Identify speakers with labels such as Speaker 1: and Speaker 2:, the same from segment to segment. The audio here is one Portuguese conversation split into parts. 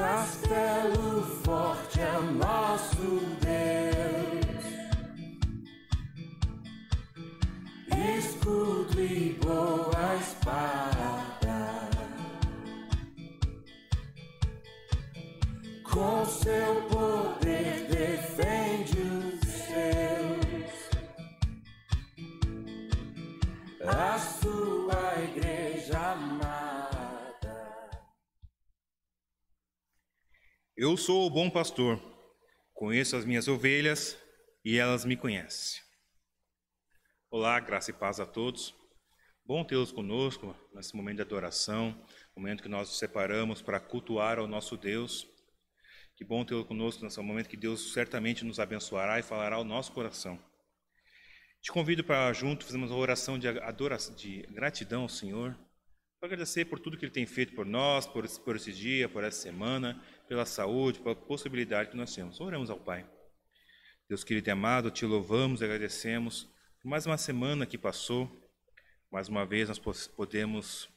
Speaker 1: Castelo forte é nosso Deus, escudo e boa espada, com seu poder defende os seus, a sua igreja amada.
Speaker 2: Eu sou o bom pastor, conheço as minhas ovelhas e elas me conhecem. Olá, graça e paz a todos. Bom tê-los conosco nesse momento de adoração, momento que nós nos separamos para cultuar ao nosso Deus. Que bom tê-lo conosco nesse momento que Deus certamente nos abençoará e falará ao nosso coração. Te convido para junto fazermos uma oração de gratidão ao Senhor, para agradecer por tudo que Ele tem feito por nós, por esse dia, por essa semana, pela saúde, pela possibilidade que nós temos. Oremos ao Pai. Deus querido e amado, te louvamos e agradecemos por mais uma semana que passou. Mais uma vez nós podemos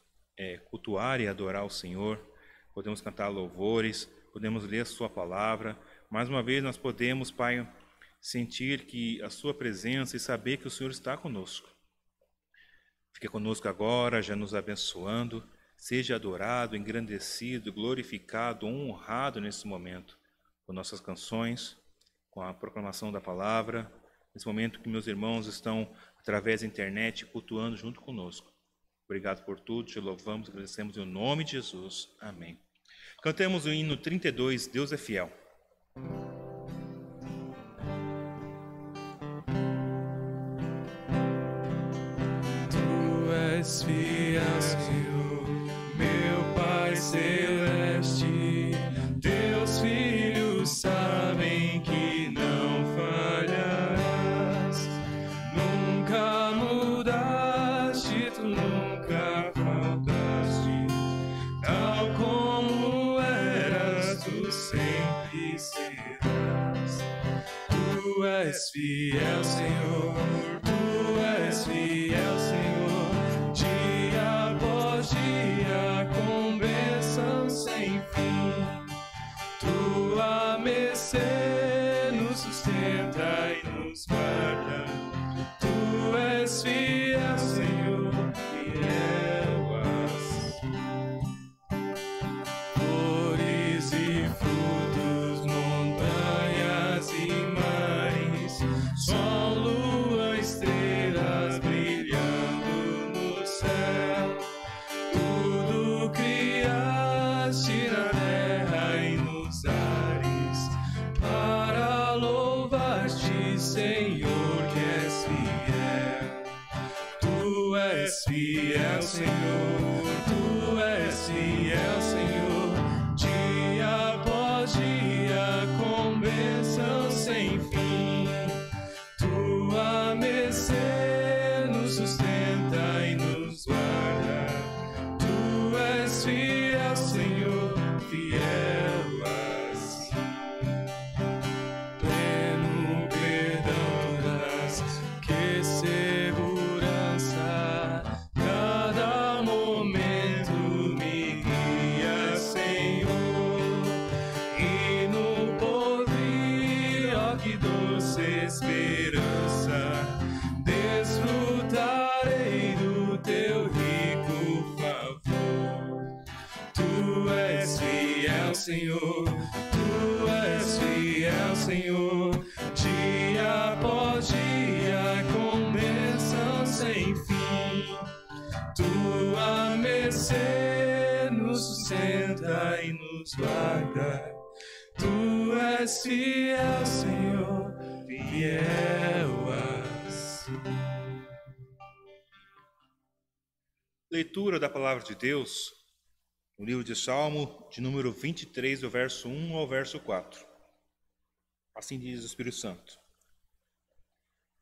Speaker 2: cultuar e adorar o Senhor, podemos cantar louvores, podemos ler a sua palavra. Mais uma vez nós podemos, Pai, sentir que a sua presença e saber que o Senhor está conosco. Fique conosco agora, já nos abençoando. Seja adorado, engrandecido, glorificado, honrado nesse momento, com nossas canções, com a proclamação da palavra, nesse momento que meus irmãos estão, através da internet, cultuando junto conosco. Obrigado por tudo, te louvamos, agradecemos em nome de Jesus. Amém. Cantemos o hino 32, Deus é fiel.
Speaker 1: Tu és fiel, Senhor, meu Pai celeste. Teus filhos sabem que não falharás. Nunca mudaste, tu nunca faltaste. Tal como eras, tu sempre serás. Tu és fiel, Senhor. Tu és fiel, Senhor. Dia após dia, com bênção sem fim. Tua mercê nos sustenta e nos guarda. Tu és fiel, Senhor, fiel és. Flores e frutos, montanhas e mares, sol, lua, estrelas brilhando no céu. Tudo criaste na terra e nos ares, para louvar-te, Senhor, que és fiel. Tu és fiel, Senhor. Tu és fiel, Senhor. Dia após dia, com bênção sem fim. Tua mercê nos sustenta e nos guarda. Tu és fiel, Senhor, fiel és. Pleno perdão das, que segurança. Cada momento me guia, Senhor. E no porvir, ó que doce esperança, desfrutarei do teu rico favor. Tu és fiel, Senhor. Tu és fiel, Senhor. Dia após dia, com bênção sem fim. Tua mercê nos sustenta e nos guarda. Tu és fiel, Senhor, fiel és.
Speaker 2: Leitura da palavra de Deus no livro de Salmo, de número 23, do verso 1 ao verso 4. Assim diz o Espírito Santo.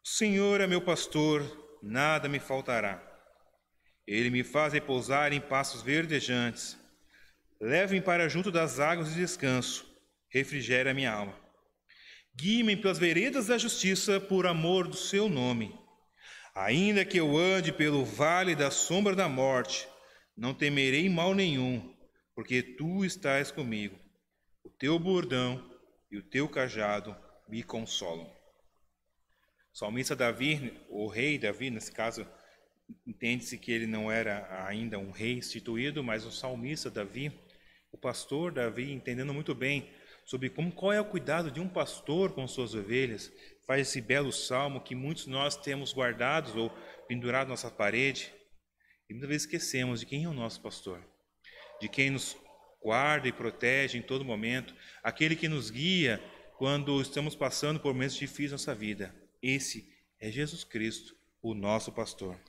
Speaker 2: O Senhor é meu pastor, nada me faltará. Ele me faz repousar em pastos verdejantes. Leva-me para junto das águas de descanso. Refrigera a minha alma. Guie-me pelas veredas da justiça por amor do seu nome. Ainda que eu ande pelo vale da sombra da morte, não temerei mal nenhum, porque tu estás comigo. O teu bordão e o teu cajado me consolam. O salmista Davi, o rei Davi, nesse caso, entende-se que ele não era ainda um rei instituído, mas o salmista Davi, o pastor Davi, entendendo muito bem sobre qual é o cuidado de um pastor com suas ovelhas, faz esse belo salmo que muitos de nós temos guardados ou pendurado na nossa parede, e muitas vezes esquecemos de quem é o nosso pastor, de quem nos guarda e protege em todo momento, aquele que nos guia quando estamos passando por momentos difíceis na nossa vida. Esse é Jesus Cristo, o nosso pastor.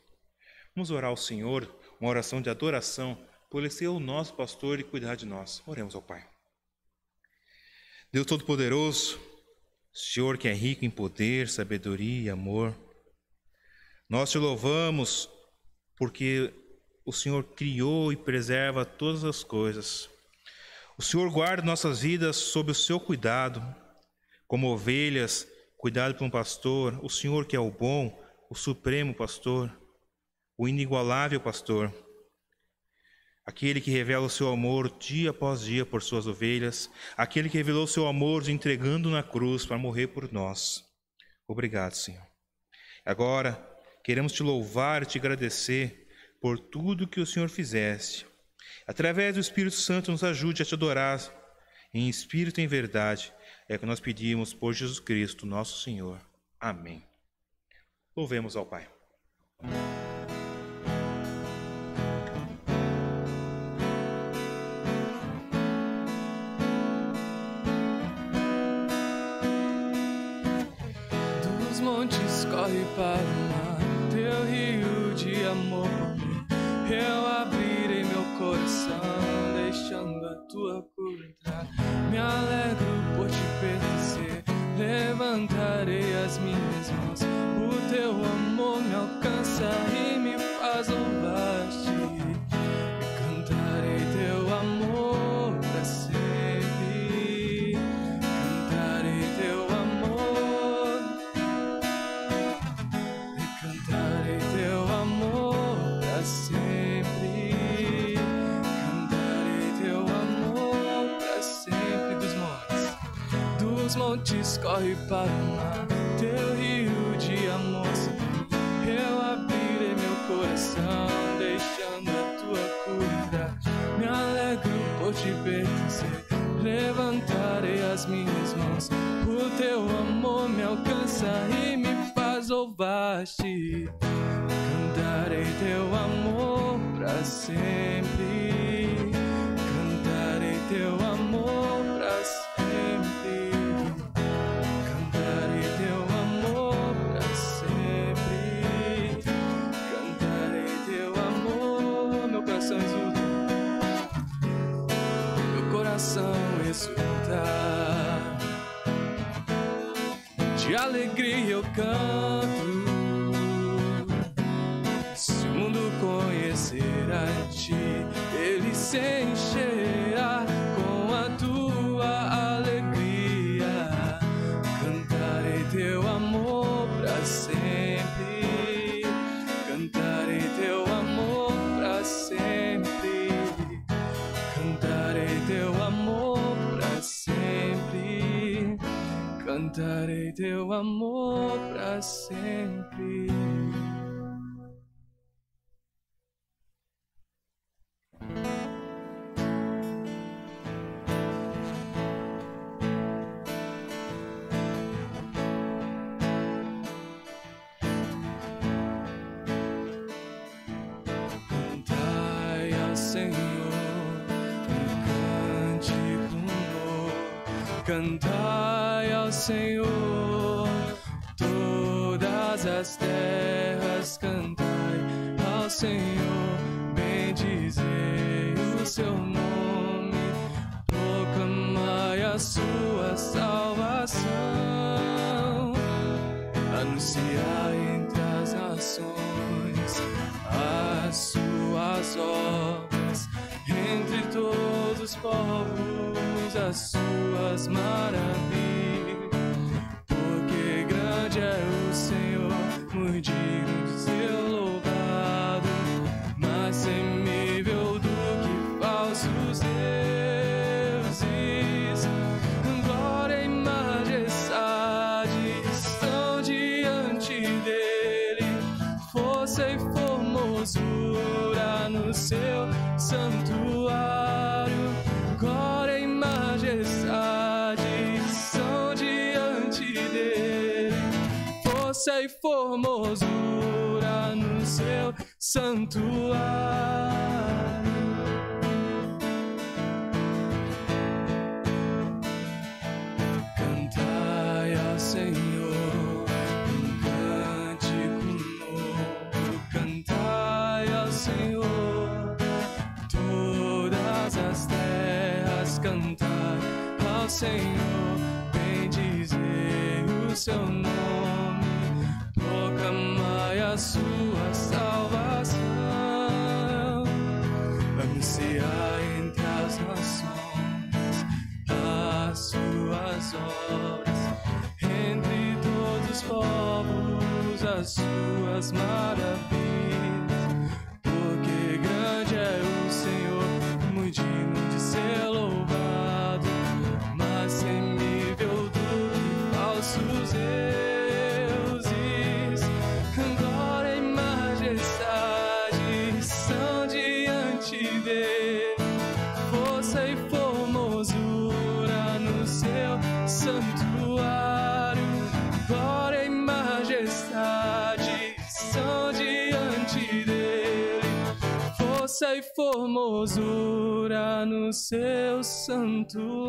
Speaker 2: Vamos orar ao Senhor, uma oração de adoração, por Ele ser o nosso pastor e cuidar de nós. Oremos ao Pai. Deus Todo-Poderoso, Senhor que é rico em poder, sabedoria e amor, nós te louvamos porque o Senhor criou e preserva todas as coisas. O Senhor guarda nossas vidas sob o seu cuidado, como ovelhas, cuidado por um pastor, o Senhor que é o bom, o supremo pastor, o inigualável pastor, aquele que revela o seu amor dia após dia por suas ovelhas, aquele que revelou o seu amor entregando na cruz para morrer por nós. Obrigado, Senhor. Agora, queremos te louvar e te agradecer por tudo que o Senhor fizeste. Através do Espírito Santo, nos ajude a te adorar em espírito e em verdade. É o que nós pedimos por Jesus Cristo, nosso Senhor. Amém. Louvemos ao Pai.
Speaker 1: Dos montes corre para o mar, teu rio de amor por mim. Eu abrirei meu coração, deixando a tua cura entrar. Me alegro por te pertencer, levantarei as minhas mãos. O teu amor me alcança e me faz louvar-te. Cantarei teu amor para sempre. Cantarei teu amor. Cantarei teu amor para sempre. Cantarei teu amor para sempre. Dos montes corre para o mar, teu rio de amor. Eu abrirei meu coração, deixando a tua cura. Me alegro por te pertencer, levantarei as minhas mãos. O teu amor me alcança e me faz louvar-te. Cantarei teu amor para sempre. Cantarei teu amor para sempre. Cantarei teu amor para sempre. Cantarei teu amor. Meu coração exulta. Meu coração exulta. De alegria eu canto. Se o mundo conhecer a ti, ele se encherá com a tua alegria. Cantarei teu amor para sempre. Cantarei teu amor para sempre. Cantarei teu amor para sempre. Cantarei teu amor para sempre. Cantai ao Senhor um cântico novo. Cantai ao Senhor todas as terras. Cantai ao Senhor, bendizei o seu nome, proclamai a sua salvação, anunciai entre as nações as suas obras, entre todos os povos as suas maravilhas, porque grande é o Senhor, muito digno de ser louvado, mais temível do que falsos deuses. santuário, glória e majestade são diante dele, força e formosura no seu santuário. Cantai ao Senhor um cântico novo, cantai ao Senhor todas as terras, cantai ao Senhor, bendizei o seu nome, proclamai a sua salvação, anunciai entre as nações as suas obras, entre todos os povos as suas maravilhas, porque grande é o Senhor, muito digno de ser louvado, mas temível do que falsos deuses, glória e majestade são diante dele, força e formosura no seu santuário, glória e majestade são diante dele, força e formosura no seu santuário.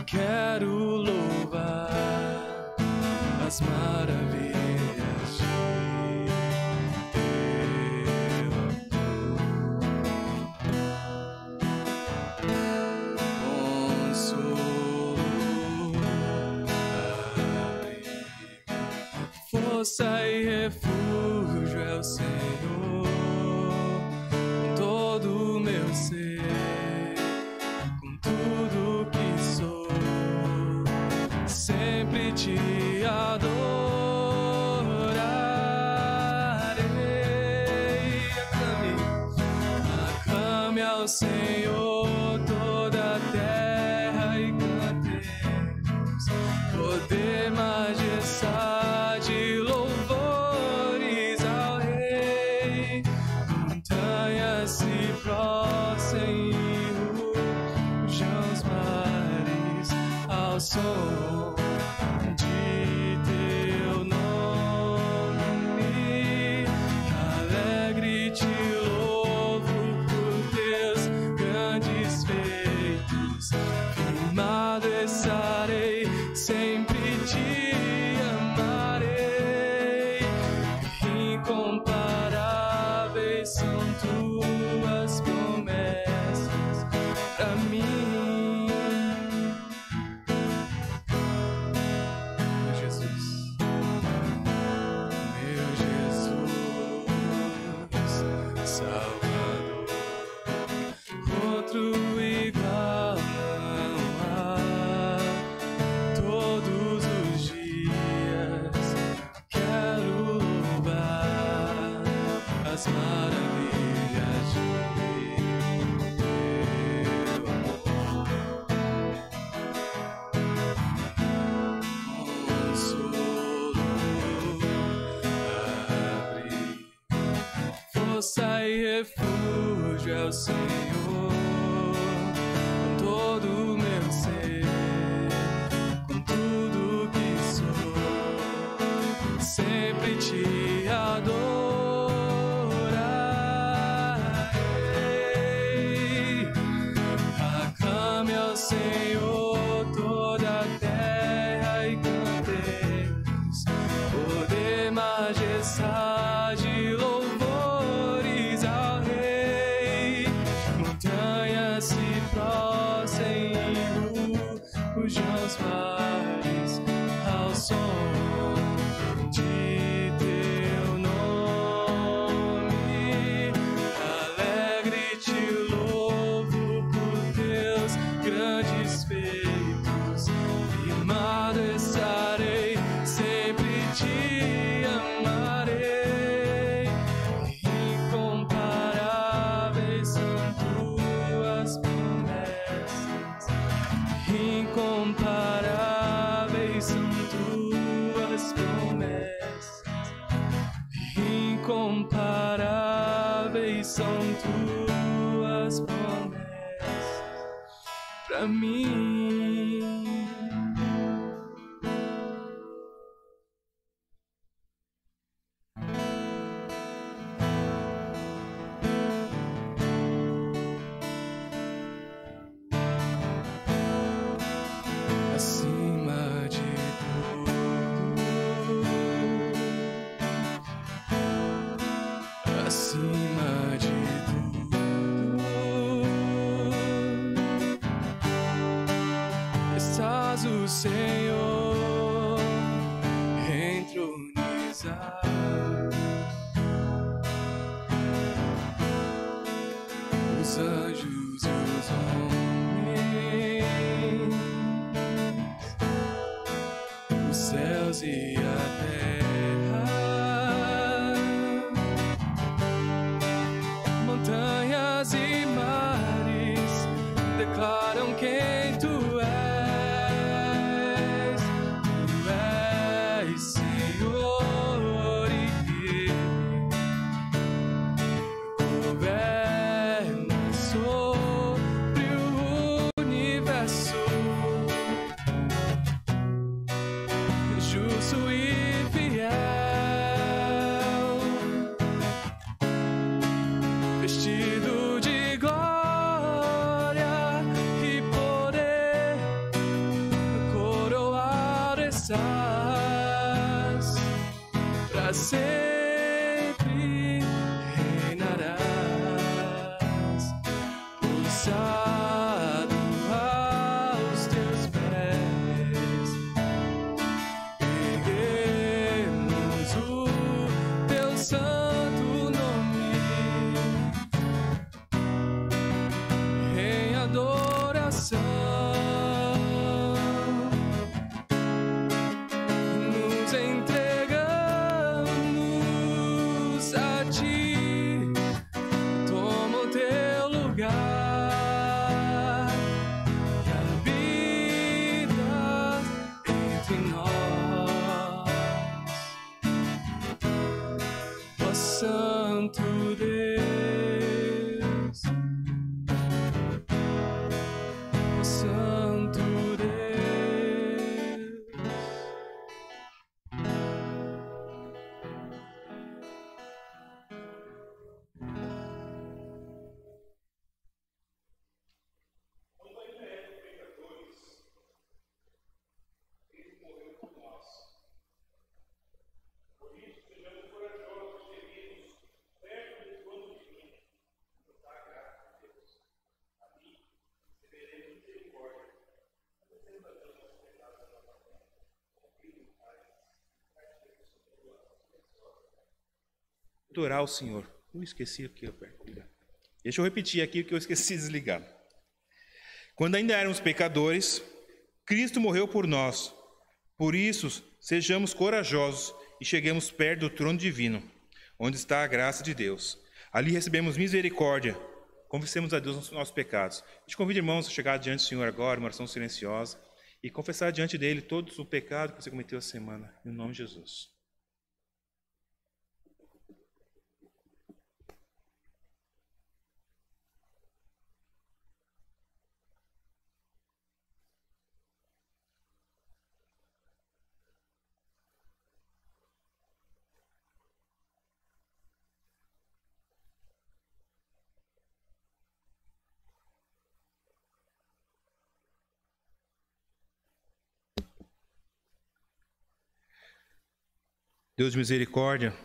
Speaker 1: Quero louvar as maravilhas de teu amor, consolo, abrigo, força e refúgio é o Senhor, com todo o meu ser, com tudo que sou, sempre te adorarei. Aclame ao Senhor toda a terra e cantemos poder, majestade, louvores ao Rei. Montanhas se prostrem e rujam os mares ao som de teu nome, alegre te louvo por teus grandes feitos, firmado estarei, sempre te amarei, incomparáveis são tuas promessas pra mim. Salvador, outro igual não há, todos os dias quero louvar as maravilhas de teu amor, consolo, abrigo, força e refúgio é o Senhor, com todo o meu ser, com tudo que sou, sempre te adorarei. Aclame ao Senhor toda a terra e cantemos poder, majestade, louvores ao Rei. Montanhas se prostrem e cessarei, sempre te amarei. Incomparáveis são tuas promessas, incomparáveis são tuas promessas, incomparáveis são tuas promessas pra mim. Acima de tudo, acima de tudo, estás o Senhor entronizado. Os anjos e os homens, os céus e a terra, montanhas e mares declaram quem tu és. Tu és Senhor e Rei, governas sobre o universo, justo e fiel, vestido de glória e poder, coroado estás, pra sempre reinarás, pousado aos teus pés. Erguemos o teu santo nome em adoração. Nos entregamos a ti, toma o teu lugar e habita entre nós, ó Santo Deus, ó Santo Deus.
Speaker 2: Adorar o Senhor. Eu esqueci aqui. Deixa eu repetir aqui o que eu esqueci de desligar. Quando ainda éramos pecadores, Cristo morreu por nós. Por isso, sejamos corajosos e cheguemos perto do trono divino, onde está a graça de Deus. Ali recebemos misericórdia. Confessemos a Deus os nossos pecados. Eu te convido, irmãos, a chegar diante do Senhor agora, uma oração silenciosa, e confessar diante dele todos o pecado que você cometeu essa semana, em nome de Jesus. Deus de misericórdia,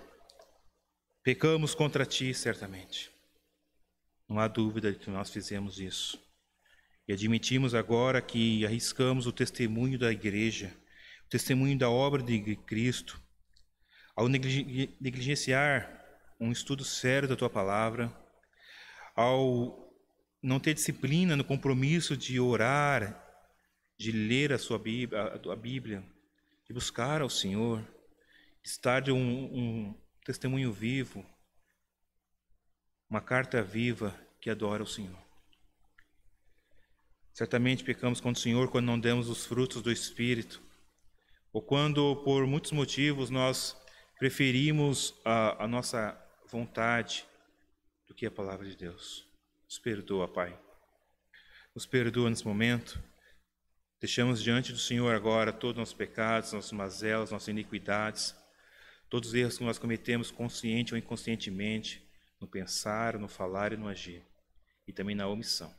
Speaker 2: pecamos contra ti certamente. Não há dúvida de que nós fizemos isso. E admitimos agora que arriscamos o testemunho da igreja, o testemunho da obra de Cristo, ao negligenciar um estudo sério da tua palavra, ao não ter disciplina no compromisso de orar de ler a sua Bíblia, a Bíblia, de buscar ao Senhor, de estar de um testemunho vivo, uma carta viva que adora o Senhor. Certamente pecamos contra o Senhor quando não damos os frutos do Espírito, ou quando, por muitos motivos, nós preferimos a nossa vontade do que a palavra de Deus. Nos perdoa, Pai. Nos perdoa nesse momento. Deixamos diante do Senhor agora todos os nossos pecados, nossos mazelas, nossas iniquidades, todos os erros que nós cometemos consciente ou inconscientemente, no pensar, no falar e no agir, e também na omissão.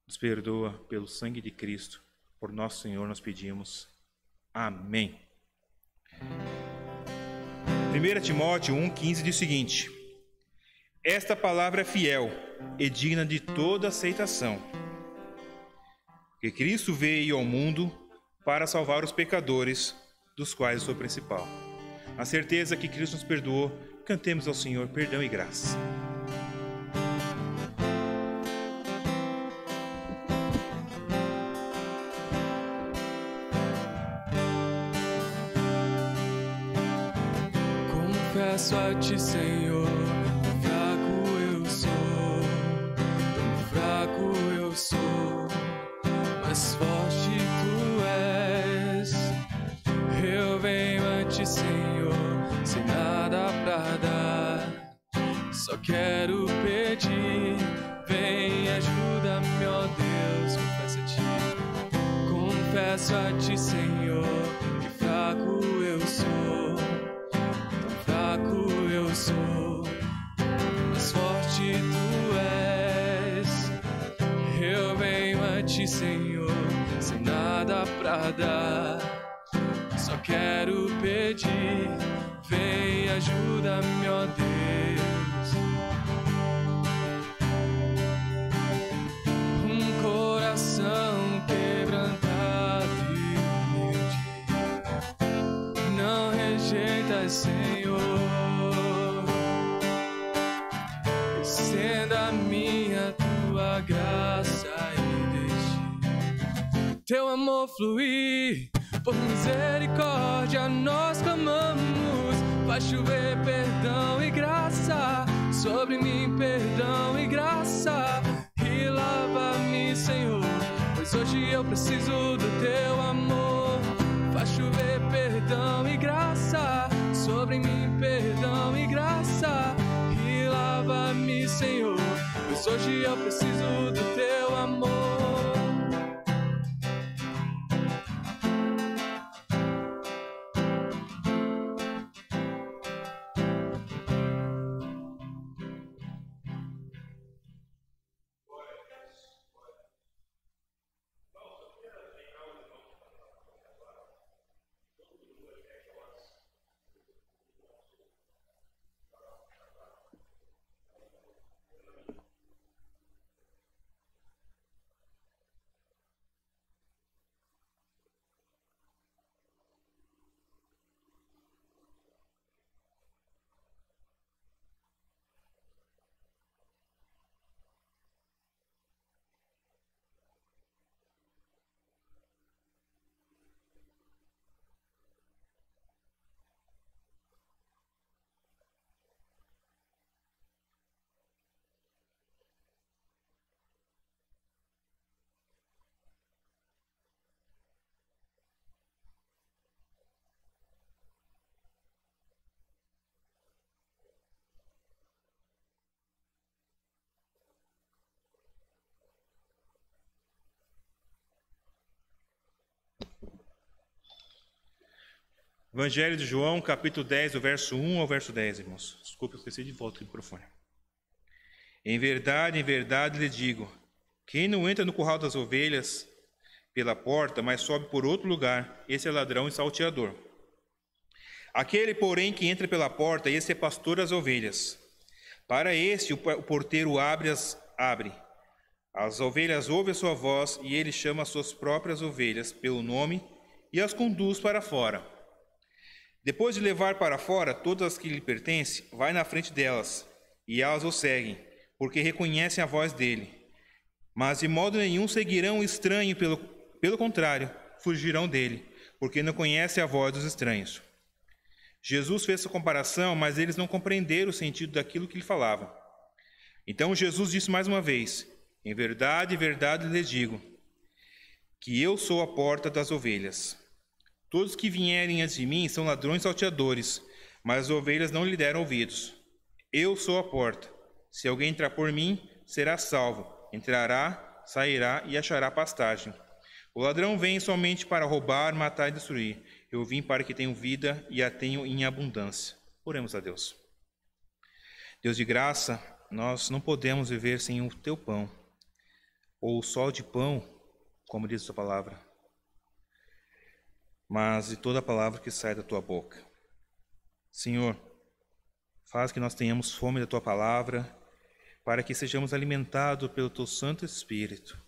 Speaker 2: Nos perdoa pelo sangue de Cristo, por nosso Senhor nós pedimos. Amém. 1 Timóteo 1,15 diz o seguinte: esta palavra é fiel e digna de toda aceitação, que Cristo veio ao mundo para salvar os pecadores, dos quais eu sou o principal. A certeza que Cristo nos perdoou, cantemos ao Senhor perdão e graça.
Speaker 1: Confesso a ti, Senhor, quão fraco eu sou, tão fraco eu sou, mas forte tu és. Eu venho a ti, Senhor, sem nada pra dar, só quero pedir, vem, ajuda-me, ó Deus, confesso a ti, Senhor, que fraco eu sou, tão fraco eu sou, mas forte tu és. Eu venho a ti, Senhor, sem nada pra dar, só quero pedir, vem, ajuda-me, ó Deus. Um coração quebrantado e humilde, não rejeitas, Senhor. Estenda a minha tua graça e deixe teu amor fluir. Por misericórdia nós clamamos, faz chover perdão e graça sobre mim, perdão e graça, e lava-me, Senhor, pois hoje eu preciso do teu amor. Faz chover perdão e graça sobre mim, perdão e graça, e lava-me, Senhor, pois hoje eu preciso do teu amor.
Speaker 2: Evangelho de João, capítulo 10, do verso 1 ao verso 10, irmãos. Desculpe, eu esqueci de volta o microfone. Em verdade lhe digo, quem não entra no curral das ovelhas pela porta, mas sobe por outro lugar, esse é ladrão e salteador. Aquele, porém, que entra pela porta, esse é pastor das ovelhas. Para este, o porteiro abre. As ovelhas ouvem a sua voz, e ele chama as suas próprias ovelhas pelo nome e as conduz para fora. Depois de levar para fora todas as que lhe pertencem, vai na frente delas, e elas o seguem, porque reconhecem a voz dele. Mas de modo nenhum seguirão o estranho, pelo contrário, fugirão dele, porque não conhecem a voz dos estranhos. Jesus fez essa comparação, mas eles não compreenderam o sentido daquilo que ele falava. Então Jesus disse mais uma vez: em verdade, lhes digo, que eu sou a porta das ovelhas. Todos que vierem antes de mim são ladrões e salteadores, mas as ovelhas não lhe deram ouvidos. Eu sou a porta. Se alguém entrar por mim, será salvo. Entrará, sairá e achará pastagem. O ladrão vem somente para roubar, matar e destruir. Eu vim para que tenham vida e a tenham em abundância. Oremos a Deus. Deus de graça, nós não podemos viver sem o teu pão, ou só de pão, como diz a tua palavra, mas de toda a palavra que sai da tua boca. Senhor, faz que nós tenhamos fome da tua palavra, para que sejamos alimentados pelo teu Santo Espírito.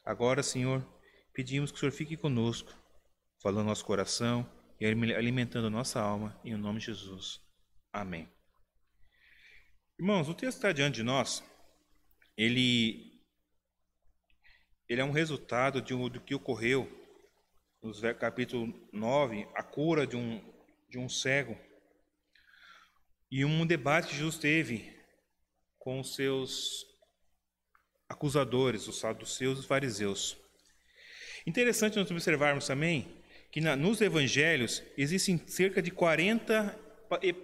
Speaker 2: Agora, Senhor, pedimos que o Senhor fique conosco, falando no nosso coração e alimentando a nossa alma, em nome de Jesus. Amém. Irmãos, o texto que está diante de nós, ele é um resultado do que ocorreu no capítulo 9, a cura de um cego, e um debate que Jesus teve com os seus acusadores, os saduceus e os fariseus. Interessante nós observarmos também que nos evangelhos existem cerca de 40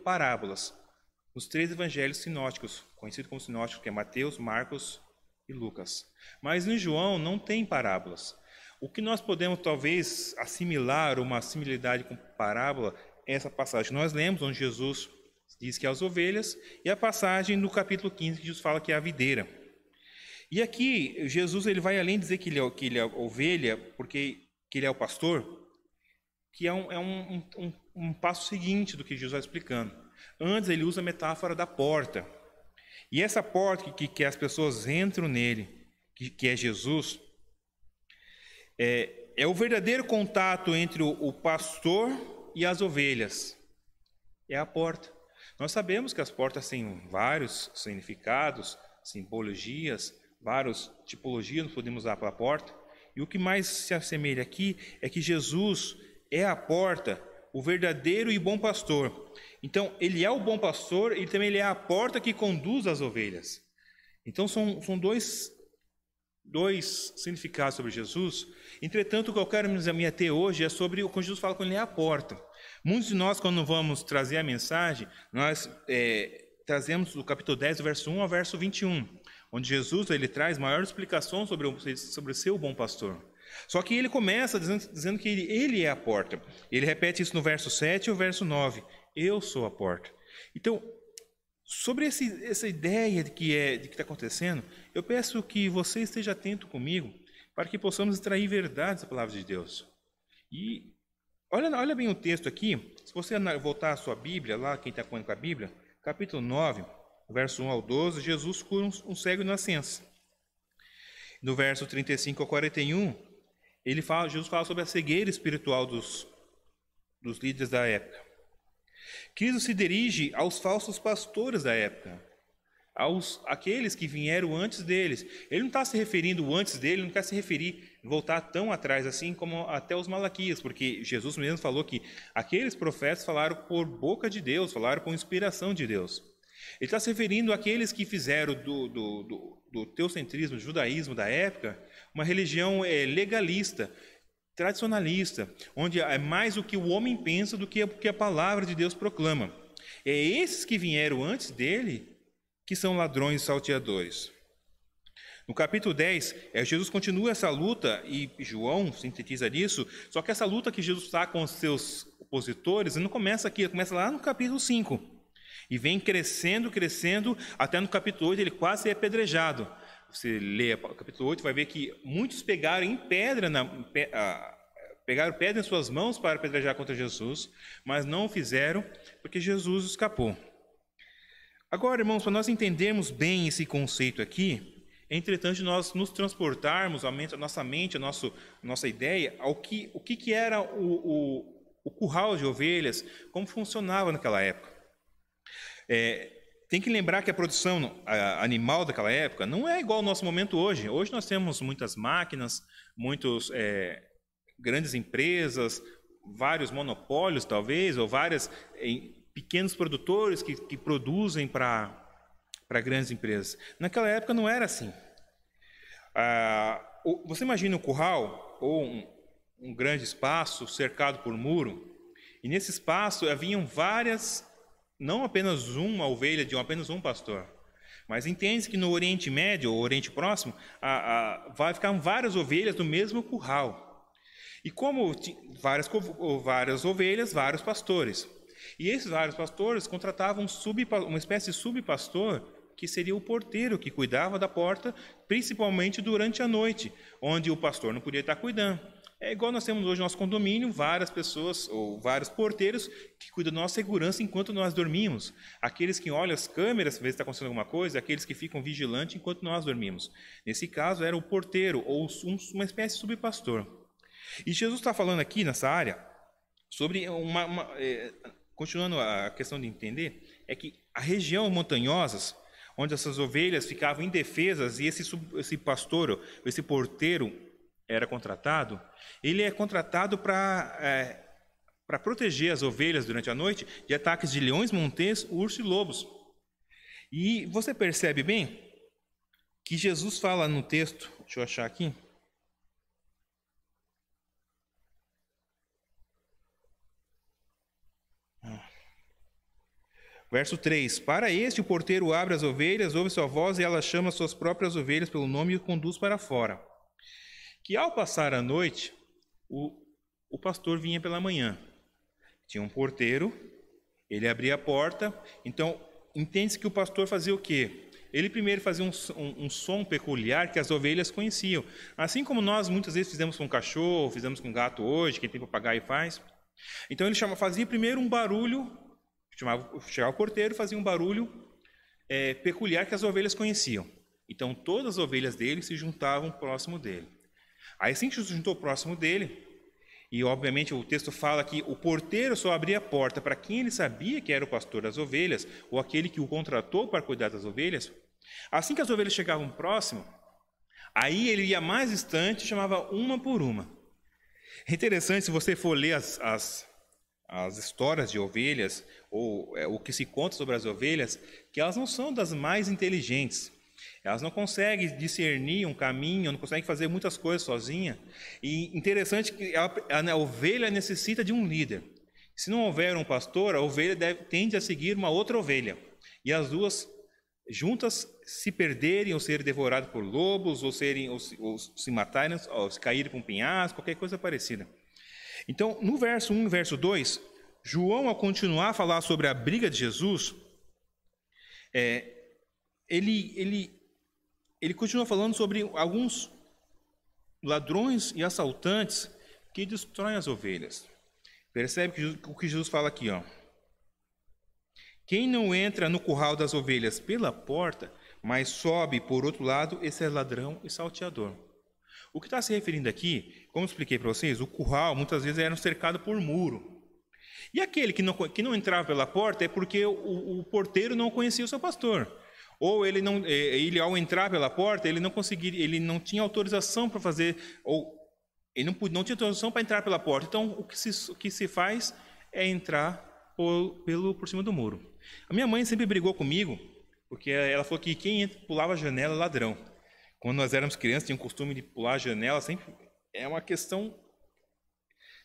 Speaker 2: parábolas, nos 3 evangelhos sinóticos, conhecidos como sinóticos, que é Mateus, Marcos e Lucas. Mas em João não tem parábolas. O que nós podemos talvez assimilar, uma similaridade com parábola, é essa passagem que nós lemos, onde Jesus diz que é as ovelhas, e a passagem no capítulo 15, que Jesus fala que é a videira. E aqui, Jesus ele vai além de dizer que ele é a ovelha, porque que ele é o pastor, que é um passo seguinte do que Jesus vai explicando. Antes, ele usa a metáfora da porta. E essa porta que as pessoas entram nele, que é Jesus, é o verdadeiro contato entre o pastor e as ovelhas. É a porta. Nós sabemos que as portas têm vários significados, simbologias, várias tipologias que podemos usar para a porta. E o que mais se assemelha aqui é que Jesus é a porta, o verdadeiro e bom pastor. Então, ele é o bom pastor e também ele é a porta que conduz as ovelhas. Então, são dois significados sobre Jesus. Entretanto, o que eu quero me ater hoje é sobre o que Jesus fala quando ele é a porta. Muitos de nós, quando vamos trazer a mensagem, nós trazemos o capítulo 10, do verso 1 ao verso 21, onde Jesus ele traz maior explicação sobre o seu bom pastor. Só que ele começa dizendo que ele é a porta. Ele repete isso no verso 7 e o verso 9. Eu sou a porta. Então, sobre essa ideia de que está acontecendo, eu peço que você esteja atento comigo para que possamos extrair verdades da palavra de Deus. E olha bem o texto aqui. Se você voltar à sua Bíblia, lá quem está com a Bíblia, capítulo 9, verso 1 ao 12, Jesus cura um cego de nascença. No verso 35 ao 41, Jesus fala sobre a cegueira espiritual dos líderes da época. Cristo se dirige aos falsos pastores da época, aqueles que vieram antes deles. Ele não está se referindo antes dele, não quer se referir, voltar tão atrás assim como até os Malaquias, porque Jesus mesmo falou que aqueles profetas falaram por boca de Deus, falaram com inspiração de Deus. Ele está se referindo àqueles que fizeram do teocentrismo, do judaísmo da época, uma religião legalista, tradicionalista, onde é mais o que o homem pensa do que a palavra de Deus proclama. É esses que vieram antes dele que são ladrões e salteadores. No capítulo 10, Jesus continua essa luta, e João sintetiza nisso, só que essa luta que Jesus está com os seus opositores não começa aqui, começa lá no capítulo 5. E vem crescendo, até no capítulo 8 ele quase é apedrejado. Você lê o capítulo 8, vai ver que muitos pegaram pedra em suas mãos para apedrejar contra Jesus, mas não o fizeram porque Jesus escapou. Agora, irmãos, para nós entendermos bem esse conceito aqui, é interessante nós nos transportarmos a nossa mente, a nossa ideia, o que era o curral de ovelhas, como funcionava naquela época. Tem que lembrar que a produção animal daquela época não é igual ao nosso momento hoje. Hoje nós temos muitas máquinas, muitas grandes empresas, vários monopólios talvez, ou vários pequenos produtores que produzem para grandes empresas. Naquela época não era assim. Você imagina um curral ou um grande espaço cercado por muro, e nesse espaço haviam várias, não apenas uma ovelha de apenas um pastor, mas entende-se que no Oriente Médio ou Oriente Próximo vai ficar várias ovelhas no mesmo curral. E como várias ovelhas, vários pastores. E esses vários pastores contratavam uma espécie de subpastor, que seria o porteiro que cuidava da porta, principalmente durante a noite, onde o pastor não podia estar cuidando. É igual nós temos hoje no nosso condomínio, várias pessoas ou vários porteiros que cuidam da nossa segurança enquanto nós dormimos. Aqueles que olham as câmeras, ver se está acontecendo alguma coisa, aqueles que ficam vigilantes enquanto nós dormimos. Nesse caso, era o porteiro ou uma espécie de subpastor. E Jesus está falando aqui nessa área sobre continuando a questão de entender, é que a região montanhosas, onde essas ovelhas ficavam indefesas e esse pastor, esse porteiro era contratado, ele é contratado para proteger as ovelhas durante a noite de ataques de leões, montês, ursos e lobos. E você percebe bem que Jesus fala no texto, deixa eu achar aqui, verso 3, para este o porteiro abre as ovelhas, ouve sua voz e ela chama suas próprias ovelhas pelo nome e o conduz para fora. Que ao passar a noite, o pastor vinha pela manhã. Tinha um porteiro, ele abria a porta, então entende-se que o pastor fazia o quê? Ele primeiro fazia um som peculiar que as ovelhas conheciam. Assim como nós muitas vezes fizemos com cachorro, fizemos com gato hoje, quem tem papagaio faz. Então ele fazia primeiro um barulho, chegava o porteiro e fazia um barulho peculiar que as ovelhas conheciam. Então todas as ovelhas dele se juntavam próximo dele. Aí assim que se juntou próximo dele, e obviamente o texto fala que o porteiro só abria a porta para quem ele sabia que era o pastor das ovelhas, ou aquele que o contratou para cuidar das ovelhas. Assim que as ovelhas chegavam próximo, aí ele ia mais distante e chamava uma por uma. É interessante, se você for ler as histórias de ovelhas, ou o que se conta sobre as ovelhas, que elas não são das mais inteligentes. Elas não conseguem discernir um caminho, não conseguem fazer muitas coisas sozinha. E interessante que a ovelha necessita de um líder. Se não houver um pastor, a ovelha tende a seguir uma outra ovelha. E as duas juntas se perderem ou serem devoradas por lobos, ou se matarem, ou se caírem com um penhasco, qualquer coisa parecida. Então, no verso 1 e verso 2, João, ao continuar a falar sobre a briga de Jesus, ele continua falando sobre alguns ladrões e assaltantes que destroem as ovelhas. Percebe o que Jesus fala aqui, ó. Quem não entra no curral das ovelhas pela porta, mas sobe por outro lado, esse é ladrão e salteador. O que está se referindo aqui, como eu expliquei para vocês, o curral muitas vezes era cercado por muro. E aquele que não entrava pela porta é porque o porteiro não conhecia o seu pastor. Ou ele ao entrar pela porta, ele não tinha autorização para fazer, ou ele não tinha autorização para entrar pela porta. Então, o que se faz é entrar por cima do muro. A minha mãe sempre brigou comigo, porque ela falou que quem pulava a janela é ladrão. Quando nós éramos crianças, tinha o costume de pular a janela, sempre é uma questão...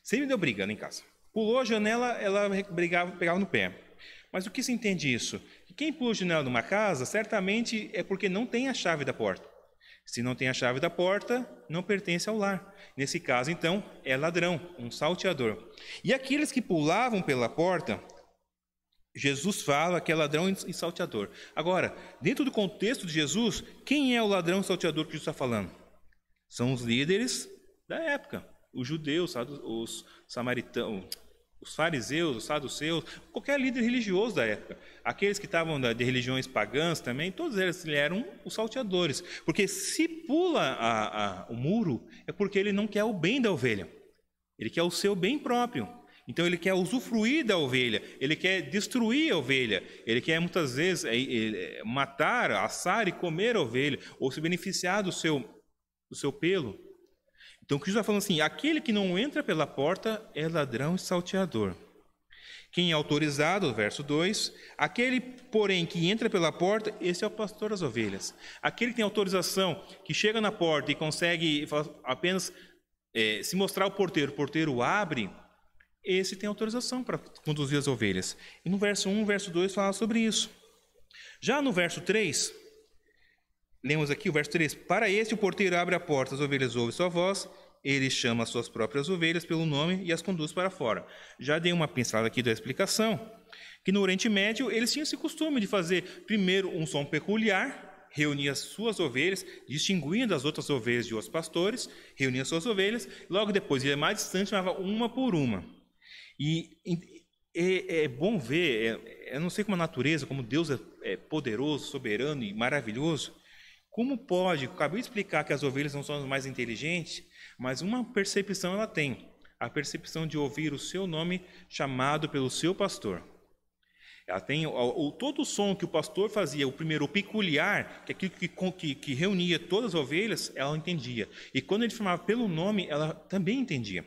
Speaker 2: Sempre deu briga lá em casa. Pulou a janela, ela pegava no pé. Mas o que se entende isso? Que quem pula a janela de uma casa, certamente é porque não tem a chave da porta. Se não tem a chave da porta, não pertence ao lar. Nesse caso, então, é ladrão, um salteador. E aqueles que pulavam pela porta, Jesus fala que é ladrão e salteador. Agora, dentro do contexto de Jesus, quem é o ladrão e salteador que Jesus está falando? São os líderes da época. Os judeus, os samaritanos, os fariseus, os saduceus, qualquer líder religioso da época. Aqueles que estavam de religiões pagãs também, todos eles eram os salteadores. Porque se pula o muro, é porque ele não quer o bem da ovelha. Ele quer o seu bem próprio. Então ele quer usufruir da ovelha, ele quer destruir a ovelha, ele quer muitas vezes matar, assar e comer a ovelha, ou se beneficiar do seu pelo. Então o Cristo está falando assim, aquele que não entra pela porta é ladrão e salteador. Quem é autorizado, verso 2, aquele, porém, que entra pela porta, esse é o pastor das ovelhas. Aquele que tem autorização, que chega na porta e consegue apenas se mostrar o porteiro abre, esse tem autorização para conduzir as ovelhas. E no verso 1, verso 2 fala sobre isso. Já no verso 3, lemos aqui o verso 3, para esse o porteiro abre a porta, as ovelhas ouvem sua voz, ele chama as suas próprias ovelhas pelo nome e as conduz para fora. Já dei uma pincelada aqui da explicação, que no Oriente Médio eles tinham esse costume de fazer primeiro um som peculiar, reunir as suas ovelhas, distinguindo das outras ovelhas de outros pastores, reunia as suas ovelhas, logo depois ia mais distante, chamava uma por uma. E é bom ver, eu não sei como a natureza, como Deus é poderoso, soberano e maravilhoso, como pode, acabei de explicar que as ovelhas não são as mais inteligentes, mas uma percepção ela tem, a percepção de ouvir o seu nome chamado pelo seu pastor. Ela tem todo o som que o pastor fazia, o primeiro, o peculiar, que é aquilo que reunia todas as ovelhas, ela entendia. E quando ele chamava pelo nome, ela também entendia.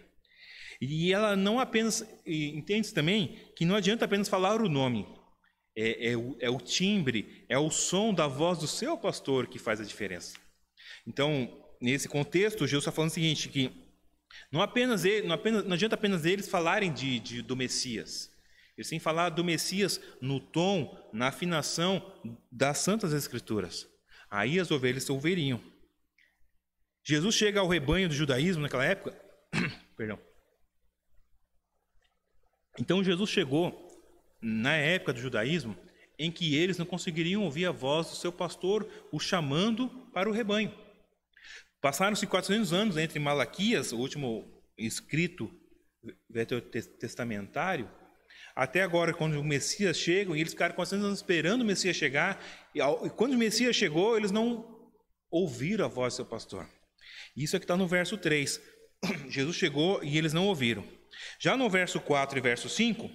Speaker 2: E ela não apenas, entende também, que não adianta apenas falar o nome. É o timbre, é o som da voz do seu pastor que faz a diferença. Então, nesse contexto, Jesus está falando o seguinte, que não adianta apenas eles falarem do Messias. Eles têm que falar do Messias no tom, na afinação das Santas Escrituras. Aí as ovelhas ouviriam. Jesus chega ao rebanho do judaísmo naquela época. Perdão. Então Jesus chegou na época do judaísmo em que eles não conseguiriam ouvir a voz do seu pastor o chamando para o rebanho. Passaram-se 400 anos entre Malaquias, o último escrito veterotestamentário, até agora, quando o Messias chega, e eles ficaram 400 anos esperando o Messias chegar, e quando o Messias chegou, eles não ouviram a voz do seu pastor. Isso é que está no verso 3. Jesus chegou e eles não ouviram. Já no verso 4 e verso 5,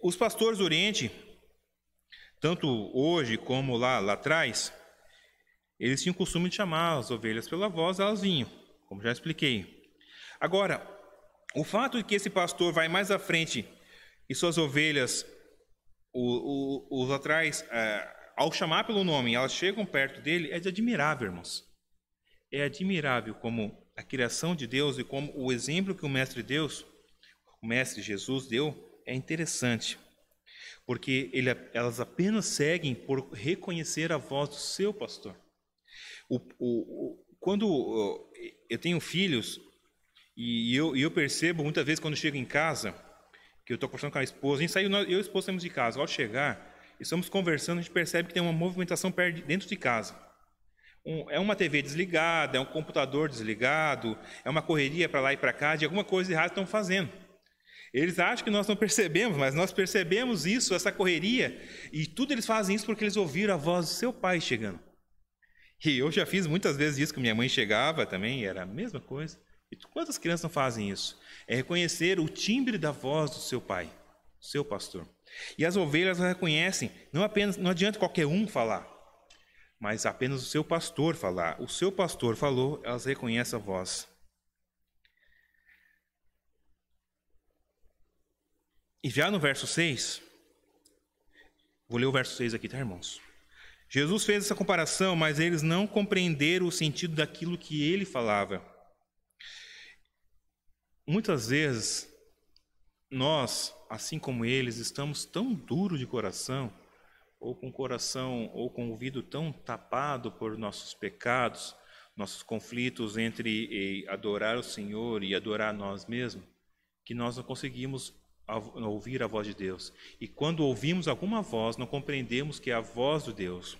Speaker 2: os pastores do Oriente, tanto hoje como lá atrás, eles tinham o costume de chamar as ovelhas pela voz, elas vinham, como já expliquei. Agora, o fato de que esse pastor vai mais à frente e suas ovelhas, os atrás, ao chamar pelo nome, elas chegam perto dele, é admirável, irmãos. É admirável como a criação de Deus e como o exemplo que o Mestre Jesus deu é interessante. Porque elas apenas seguem por reconhecer a voz do seu pastor. Quando eu tenho filhos, e eu percebo muitas vezes quando chego em casa, que eu estou conversando com a esposa, a gente saiu, eu e a esposa saímos de casa, ao chegar, estamos conversando, a gente percebe que tem uma movimentação dentro de casa. É uma TV desligada, é um computador desligado, é uma correria para lá e para cá, de alguma coisa errada estão fazendo. Eles acham que nós não percebemos, mas nós percebemos isso, essa correria, e tudo eles fazem isso porque eles ouviram a voz do seu pai chegando. E eu já fiz muitas vezes isso, que minha mãe chegava também, era a mesma coisa. E quantas crianças não fazem isso? É reconhecer o timbre da voz do seu pai, do seu pastor. E as ovelhas reconhecem, não adianta qualquer um falar, mas apenas o seu pastor falar. O seu pastor falou, elas reconhecem a voz. E já no verso 6, vou ler o verso 6 aqui, tá, irmãos? Jesus fez essa comparação, mas eles não compreenderam o sentido daquilo que ele falava. Muitas vezes, nós, assim como eles, estamos tão duros de coração, ou com o coração, ou com o ouvido tão tapado por nossos pecados, nossos conflitos entre adorar o Senhor e adorar nós mesmos, que nós não conseguimos ouvir a voz de Deus. E quando ouvimos alguma voz, não compreendemos que é a voz de Deus.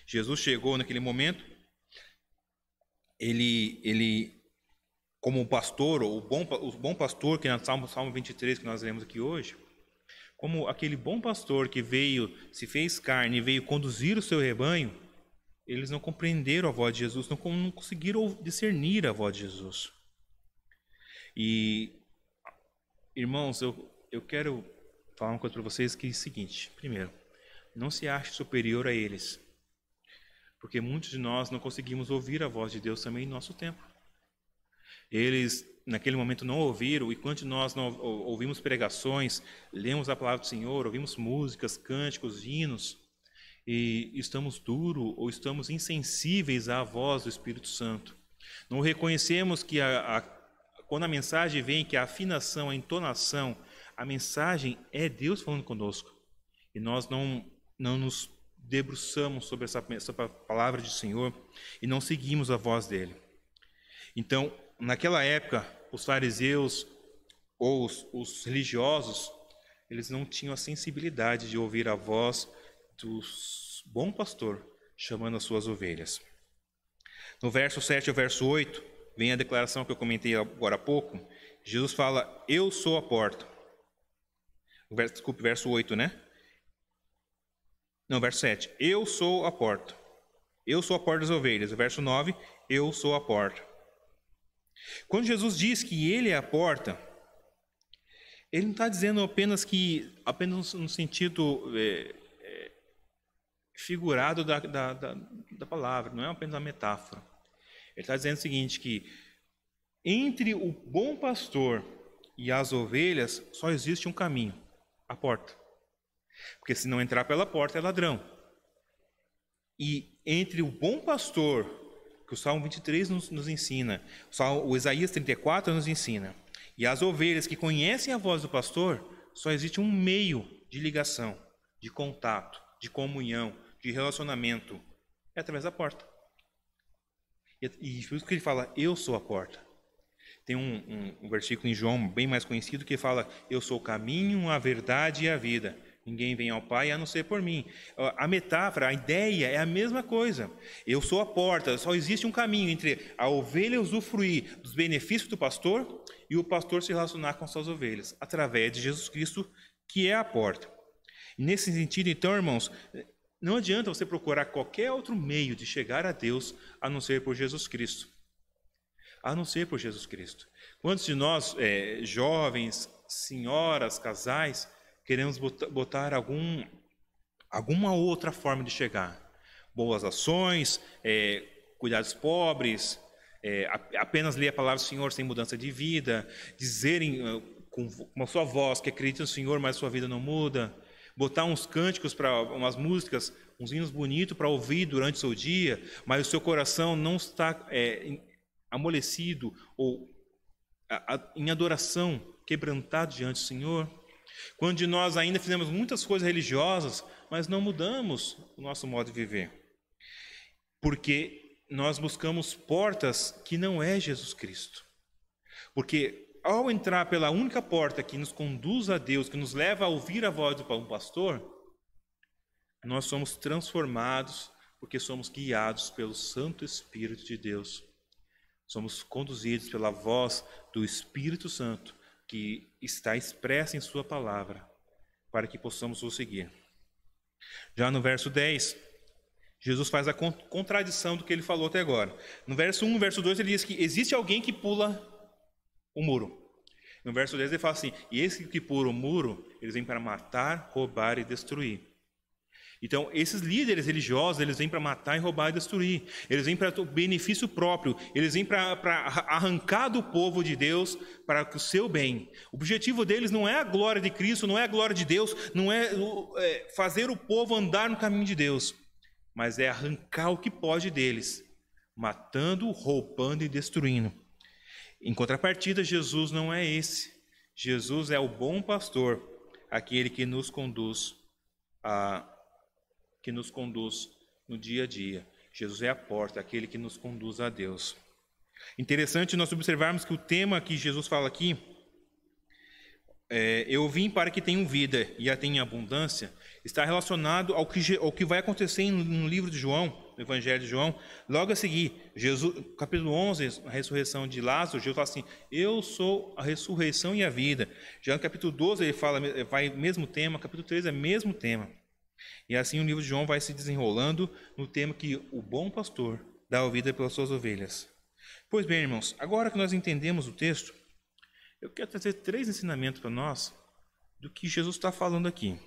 Speaker 2: Jesus chegou naquele momento, ele como pastor, ou o bom pastor, que é no Salmo 23 que nós lemos aqui hoje, como aquele bom pastor que veio, se fez carne e veio conduzir o seu rebanho, eles não compreenderam a voz de Jesus, não conseguiram discernir a voz de Jesus. E Irmãos, eu quero falar uma coisa para vocês que é o seguinte. Primeiro, não se ache superior a eles. Porque muitos de nós não conseguimos ouvir a voz de Deus também em nosso tempo. Eles, naquele momento, não ouviram, e quando nós não ouvimos pregações, lemos a palavra do Senhor, ouvimos músicas, cânticos, hinos, e estamos duros ou estamos insensíveis à voz do Espírito Santo. Não reconhecemos que quando a mensagem vem, que a afinação, a entonação, a mensagem é Deus falando conosco. E nós não nos debruçamos sobre essa palavra do Senhor e não seguimos a voz dele. Então, naquela época, os fariseus ou os religiosos, eles não tinham a sensibilidade de ouvir a voz do bom pastor chamando as suas ovelhas. No verso 7 ao verso 8, vem a declaração que eu comentei agora há pouco. Jesus fala, eu sou a porta. Desculpe, verso 8, né? Não, verso 7. Eu sou a porta. Eu sou a porta das ovelhas. O verso 9, eu sou a porta. Quando Jesus diz que ele é a porta, ele não está dizendo apenas no sentido figurado da palavra, não é apenas uma metáfora. Ele está dizendo o seguinte, que entre o bom pastor e as ovelhas só existe um caminho, a porta. Porque se não entrar pela porta é ladrão. E entre o bom pastor, que o Salmo 23 nos ensina, o Isaías 34 nos ensina, e as ovelhas que conhecem a voz do pastor, só existe um meio de ligação, de contato, de comunhão, de relacionamento, é através da porta. E por isso que ele fala, eu sou a porta. Tem um versículo em João bem mais conhecido que fala, eu sou o caminho, a verdade e a vida. Ninguém vem ao Pai a não ser por mim. A metáfora, a ideia é a mesma coisa. Eu sou a porta, só existe um caminho entre a ovelha usufruir dos benefícios do pastor e o pastor se relacionar com as suas ovelhas, através de Jesus Cristo, que é a porta. E nesse sentido, então, irmãos, não adianta você procurar qualquer outro meio de chegar a Deus a não ser por Jesus Cristo. A não ser por Jesus Cristo. Quantos de nós, jovens, senhoras, casais, queremos botar alguma outra forma de chegar? Boas ações, cuidar dos pobres, apenas ler a palavra do Senhor sem mudança de vida, dizerem com a sua voz que acredita no Senhor, mas sua vida não muda, botar uns cânticos, umas músicas, uns hinos bonitos para ouvir durante o seu dia, mas o seu coração não está amolecido ou em adoração, quebrantado diante do Senhor. Quando de nós ainda fizemos muitas coisas religiosas, mas não mudamos o nosso modo de viver. Porque nós buscamos portas que não é Jesus Cristo. Porque ao entrar pela única porta que nos conduz a Deus, que nos leva a ouvir a voz do bom pastor, nós somos transformados porque somos guiados pelo Santo Espírito de Deus. Somos conduzidos pela voz do Espírito Santo, que está expressa em sua palavra, para que possamos o seguir. Já no verso 10, Jesus faz a contradição do que ele falou até agora. No verso 1 e verso 2 ele diz que existe alguém que pula o muro. No verso 10 ele fala assim, e esse que pula o muro, eles vêm para matar, roubar e destruir. Então, esses líderes religiosos, eles vêm para matar e roubar e destruir. Eles vêm para o benefício próprio. Eles vêm para arrancar do povo de Deus para o seu bem. O objetivo deles não é a glória de Cristo, não é a glória de Deus, não é fazer o povo andar no caminho de Deus, mas é arrancar o que pode deles, matando, roubando e destruindo. Em contrapartida, Jesus não é esse. Jesus é o bom pastor, aquele que nos conduz no dia a dia. Jesus é a porta, aquele que nos conduz a Deus. Interessante nós observarmos que o tema que Jesus fala aqui, eu vim para que tenham vida e a tenham em abundância, está relacionado ao que vai acontecer no livro de João, no Evangelho de João. Logo a seguir, Jesus, capítulo 11, a ressurreição de Lázaro, Jesus fala assim, eu sou a ressurreição e a vida. Já no capítulo 12 ele fala, vai mesmo tema, capítulo 13 é mesmo tema. E assim o livro de João vai se desenrolando no tema que o bom pastor dá a vida pelas suas ovelhas. Pois bem, irmãos, agora que nós entendemos o texto, Eu quero trazer 3 ensinamentos para nós do que Jesus está falando aqui.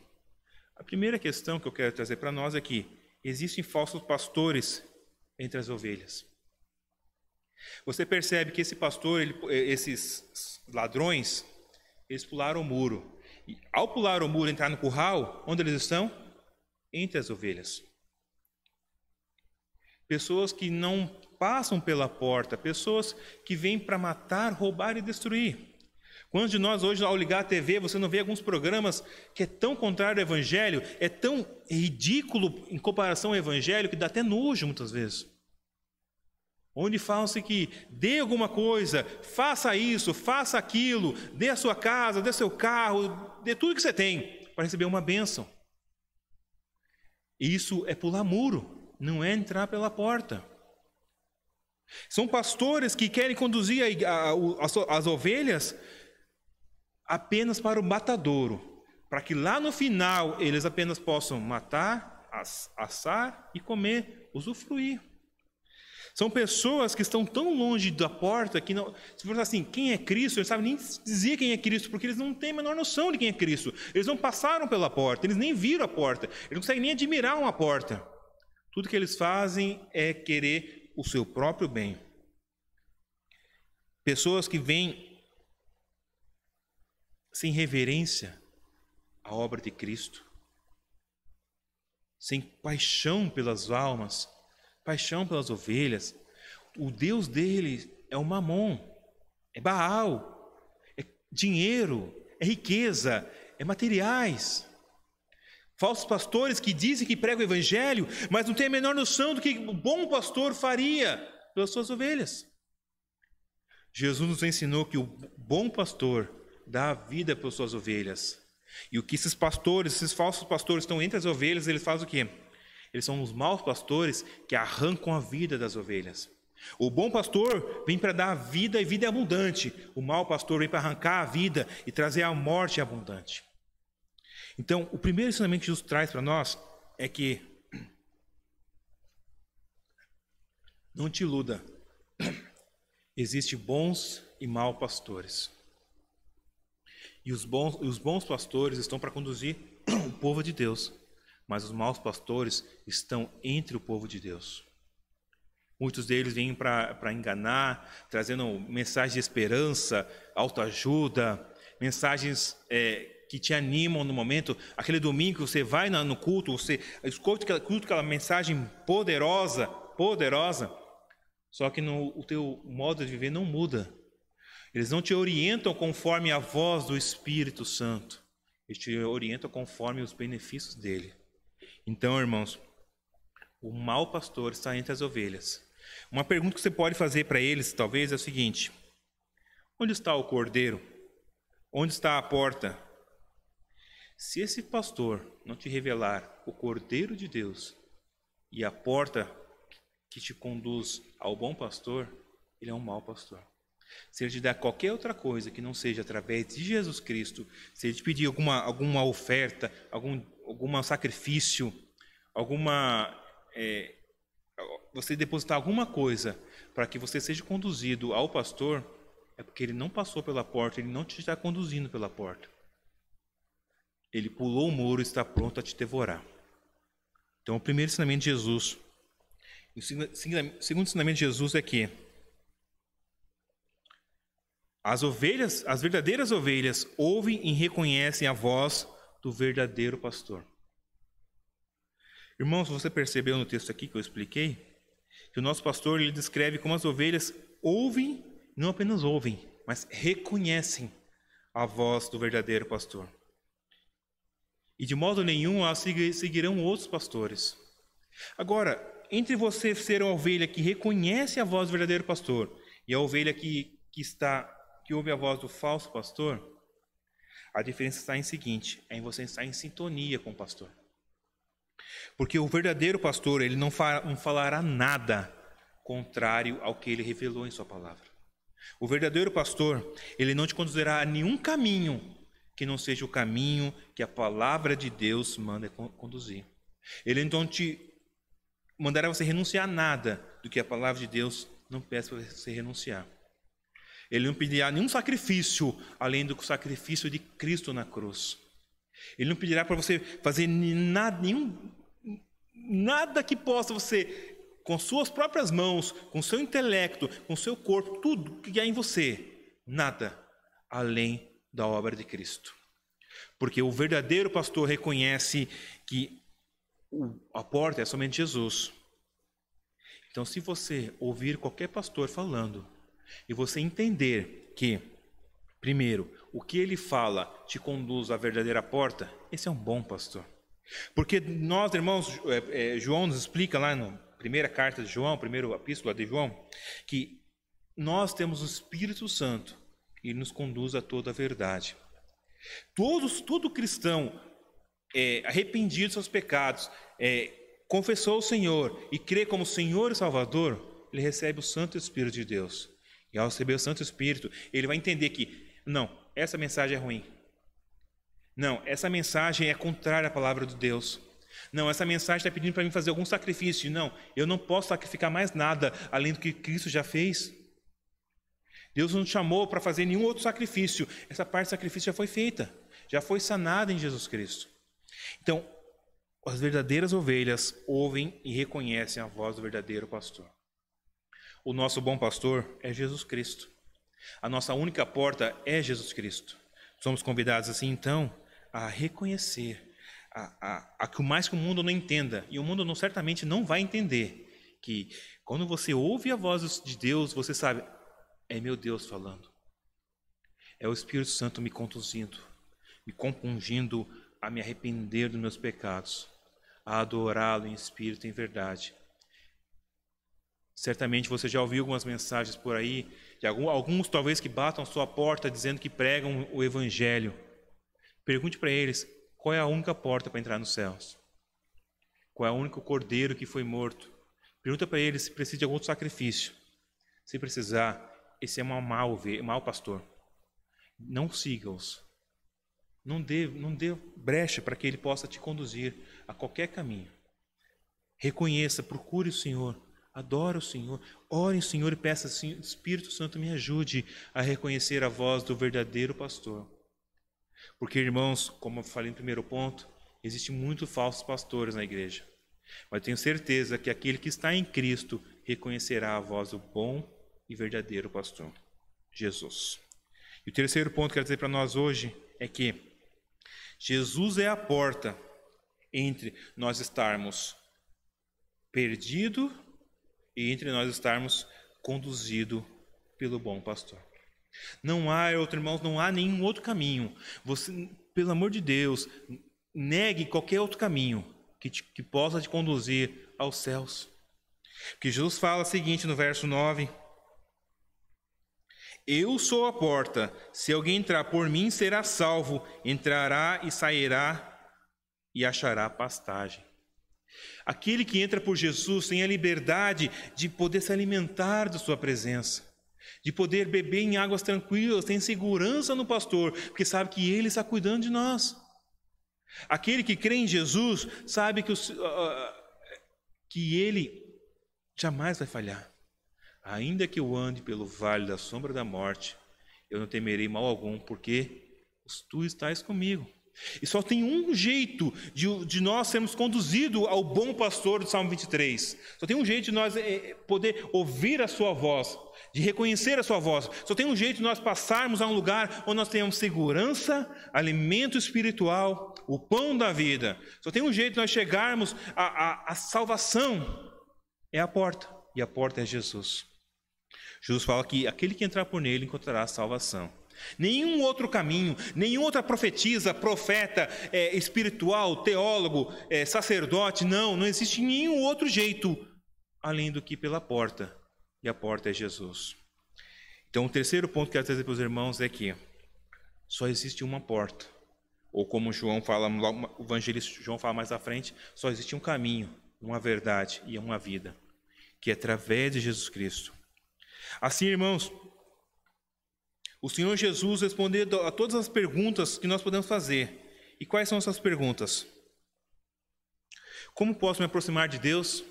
Speaker 2: A primeira questão que eu quero trazer para nós é que existem falsos pastores entre as ovelhas. Você percebe que esse pastor, esses ladrões, eles pularam o muro. E ao pular o muro e entrar no curral, onde eles estão? Entre as ovelhas. Pessoas que não passam pela porta, pessoas que vêm para matar, roubar e destruir. Quantos de nós hoje, ao ligar a TV, você não vê alguns programas que é tão contrário ao evangelho, é tão ridículo em comparação ao evangelho, que dá até nojo muitas vezes. Onde falam-se que dê alguma coisa, faça isso, faça aquilo, dê a sua casa, dê seu carro, dê tudo que você tem para receber uma bênção. Isso é pular muro, não é entrar pela porta. São pastores que querem conduzir as ovelhas apenas para o matadouro, para que lá no final eles apenas possam matar, assar e comer, usufruir. São pessoas que estão tão longe da porta que não. Se for assim, quem é Cristo, eles não sabem nem dizer quem é Cristo, porque eles não têm a menor noção de quem é Cristo. Eles não passaram pela porta, eles nem viram a porta, eles não conseguem nem admirar uma porta. Tudo que eles fazem é querer o seu próprio bem. Pessoas que vêm sem reverência à obra de Cristo, sem paixão pelas almas, paixão pelas ovelhas. O Deus dele é o Mamon, é Baal, é dinheiro, é riqueza, é materiais. Falsos pastores que dizem que pregam o evangelho, mas não têm a menor noção do que o bom pastor faria pelas suas ovelhas. Jesus nos ensinou que o bom pastor dá a vida pelas suas ovelhas. E o que esses pastores, esses falsos pastores estão entre as ovelhas, eles fazem o quê? Eles são os maus pastores que arrancam a vida das ovelhas. O bom pastor vem para dar a vida e vida abundante. O mau pastor vem para arrancar a vida e trazer a morte abundante. Então, o primeiro ensinamento que Jesus traz para nós é que não te iluda. Existem bons e maus pastores. E os bons pastores estão para conduzir o povo de Deus. Mas os maus pastores estão entre o povo de Deus. Muitos deles vêm para enganar, trazendo mensagens de esperança, autoajuda, mensagens que te animam no momento. Aquele domingo que você vai no culto, você escuta aquela mensagem poderosa, só que o teu modo de viver não muda. Eles não te orientam conforme a voz do Espírito Santo. Eles te orientam conforme os benefícios dele. Então, irmãos, o mau pastor está entre as ovelhas. Uma pergunta que você pode fazer para eles, talvez, é o seguinte: onde está o cordeiro? Onde está a porta? Se esse pastor não te revelar o cordeiro de Deus e a porta que te conduz ao bom pastor, ele é um mau pastor. Se ele te der qualquer outra coisa que não seja através de Jesus Cristo, se ele te pedir alguma oferta, algum sacrifício, você depositar alguma coisa para que você seja conduzido ao pastor, é porque ele não passou pela porta, ele não te está conduzindo pela porta. Ele pulou o muro e está pronto a te devorar. Então, o primeiro ensinamento de Jesus. O segundo ensinamento de Jesus é que as verdadeiras ovelhas ouvem e reconhecem a voz do verdadeiro pastor. Irmãos, você percebeu no texto aqui que eu expliquei? Que o nosso pastor ele descreve como as ovelhas ouvem, não apenas ouvem, mas reconhecem a voz do verdadeiro pastor. E de modo nenhum elas seguirão outros pastores. Agora, entre você ser uma ovelha que reconhece a voz do verdadeiro pastor e a ovelha que ouve a voz do falso pastor, a diferença está em seguinte: é em você estar em sintonia com o pastor. Porque o verdadeiro pastor, ele não falará nada contrário ao que ele revelou em sua palavra. O verdadeiro pastor, ele não te conduzirá a nenhum caminho que não seja o caminho que a palavra de Deus manda conduzir. Ele não te mandará você renunciar a nada do que a palavra de Deus não peça para você renunciar. Ele não pedirá nenhum sacrifício além do sacrifício de Cristo na cruz. Ele não pedirá para você fazer nada que possa você, com suas próprias mãos, com seu intelecto, com seu corpo, tudo que há em você, nada além da obra de Cristo. Porque o verdadeiro pastor reconhece que a porta é somente Jesus. Então, se você ouvir qualquer pastor falando e você entender que, primeiro, o que ele fala te conduz à verdadeira porta, esse é um bom pastor. Porque nós, irmãos, João nos explica lá na primeira carta de João, primeira epístola de João, que nós temos o Espírito Santo e ele nos conduz a toda a verdade. Todo cristão arrependido dos seus pecados, confessou o Senhor e crê como Senhor e Salvador, ele recebe o Santo Espírito de Deus. E ao receber o Santo Espírito, ele vai entender que, não, essa mensagem é ruim. Não, essa mensagem é contrária à palavra de Deus. Não, essa mensagem está pedindo para mim fazer algum sacrifício. Não, eu não posso sacrificar mais nada além do que Cristo já fez. Deus não nos chamou para fazer nenhum outro sacrifício. Essa parte do sacrifício já foi feita, já foi sanada em Jesus Cristo. Então, as verdadeiras ovelhas ouvem e reconhecem a voz do verdadeiro pastor. O nosso bom pastor é Jesus Cristo. A nossa única porta é Jesus Cristo. Somos convidados assim, então, a reconhecer, a que o mais que o mundo não entenda, e o mundo certamente não vai entender, que quando você ouve a voz de Deus, você sabe, é meu Deus falando. É o Espírito Santo me conduzindo, me compungindo a me arrepender dos meus pecados, a adorá-lo em espírito e em verdade. Certamente você já ouviu algumas mensagens por aí, de alguns talvez que batam sua porta dizendo que pregam o Evangelho. Pergunte para eles, qual é a única porta para entrar nos céus? Qual é o único cordeiro que foi morto? Pergunta para eles se precisa de algum outro sacrifício. Se precisar, esse é um mau pastor. Não siga-os. Não dê brecha para que ele possa te conduzir a qualquer caminho. Reconheça, procure o Senhor, adore o Senhor, ore ao Senhor e peça assim, Espírito Santo me ajude a reconhecer a voz do verdadeiro pastor. Porque, irmãos, como eu falei no primeiro ponto, existem muitos falsos pastores na igreja. Mas eu tenho certeza que aquele que está em Cristo reconhecerá a voz do bom e verdadeiro pastor, Jesus. E o terceiro ponto que eu quero dizer para nós hoje é que Jesus é a porta entre nós estarmos perdidos e entre nós estarmos conduzidos pelo bom pastor. Não há, irmãos, não há nenhum outro caminho. Você, pelo amor de Deus, negue qualquer outro caminho que possa te conduzir aos céus. Porque Jesus fala o seguinte no verso 9: eu sou a porta, se alguém entrar por mim será salvo, entrará e sairá e achará pastagem. Aquele que entra por Jesus tem a liberdade de poder se alimentar da sua presença, de poder beber em águas tranquilas, tem segurança no pastor, porque sabe que ele está cuidando de nós. Aquele que crê em Jesus sabe que ele jamais vai falhar. Ainda que eu ande pelo vale da sombra da morte, eu não temerei mal algum, porque tu estás comigo. E só tem um jeito de nós sermos conduzidos ao bom pastor do Salmo 23. Só tem um jeito de nós poder ouvir a sua voz, de reconhecer a sua voz. Só tem um jeito de nós passarmos a um lugar onde nós tenhamos segurança, alimento espiritual, o pão da vida. Só tem um jeito de nós chegarmos à salvação. É a porta, e a porta é Jesus. Jesus fala que aquele que entrar por nele encontrará a salvação. Nenhum outro caminho, nenhuma outra profetisa, profeta, espiritual, teólogo, sacerdote, não existe nenhum outro jeito além do que pela porta, e a porta é Jesus. Então o terceiro ponto que eu quero trazer para os irmãos é que só existe uma porta, ou como João fala, o evangelista João fala mais à frente, só existe um caminho, uma verdade e uma vida, que é através de Jesus Cristo. Assim, irmãos, o Senhor Jesus respondeu a todas as perguntas que nós podemos fazer. E quais são essas perguntas? Como posso me aproximar de Deus?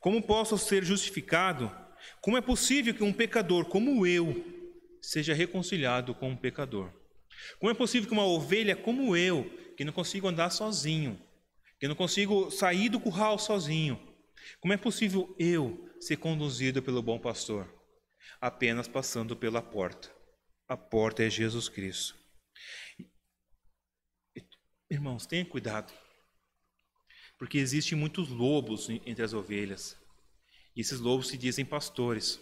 Speaker 2: Como posso ser justificado? Como é possível que um pecador como eu seja reconciliado com um pecador? Como é possível que uma ovelha como eu, que não consigo andar sozinho, que não consigo sair do curral sozinho, como é possível eu ser conduzido pelo bom pastor? Apenas passando pela porta. A porta é Jesus Cristo. Irmãos, tenham cuidado, porque existem muitos lobos entre as ovelhas, e esses lobos se dizem pastores.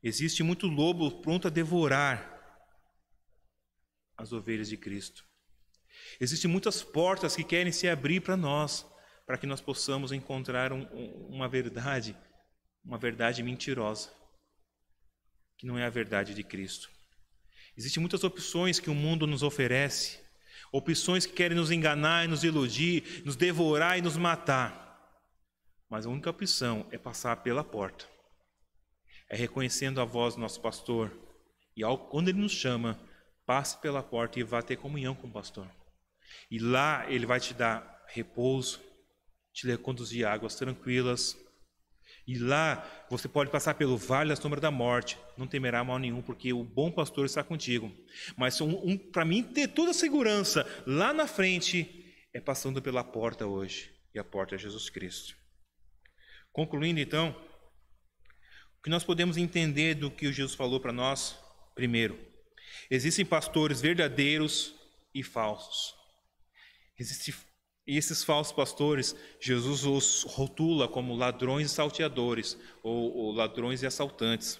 Speaker 2: Existe muito lobo pronto a devorar as ovelhas de Cristo. Existem muitas portas que querem se abrir para nós, para que nós possamos encontrar uma verdade mentirosa, que não é a verdade de Cristo. Existem muitas opções que o mundo nos oferece, opções que querem nos enganar, nos iludir, nos devorar e nos matar. Mas a única opção é passar pela porta. É reconhecendo a voz do nosso pastor. E quando ele nos chama, passe pela porta e vá ter comunhão com o pastor. E lá ele vai te dar repouso, te conduzir a águas tranquilas. E lá você pode passar pelo vale da sombra da morte, não temerá mal nenhum, porque o bom pastor está contigo. Mas para mim ter toda a segurança lá na frente, é passando pela porta hoje. E a porta é Jesus Cristo. Concluindo então, o que nós podemos entender do que o Jesus falou para nós? Primeiro, existem pastores verdadeiros e falsos. E esses falsos pastores, Jesus os rotula como ladrões e salteadores, ou ladrões e assaltantes.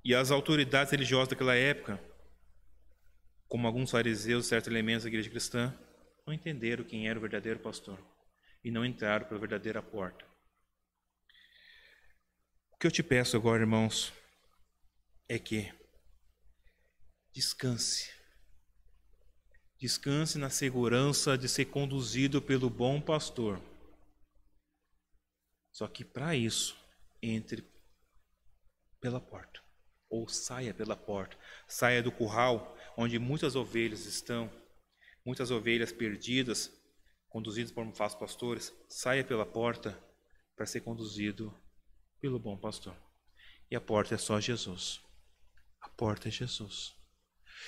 Speaker 2: E as autoridades religiosas daquela época, como alguns fariseus, certos elementos da igreja cristã, não entenderam quem era o verdadeiro pastor e não entraram pela verdadeira porta. O que eu te peço agora, irmãos, é que descanse na segurança de ser conduzido pelo bom pastor. Só que para isso, entre pela porta, ou saia pela porta, saia do curral onde muitas ovelhas estão, muitas ovelhas perdidas, conduzidas por falsos pastores, saia pela porta para ser conduzido pelo bom pastor. E a porta é só Jesus. A porta é Jesus.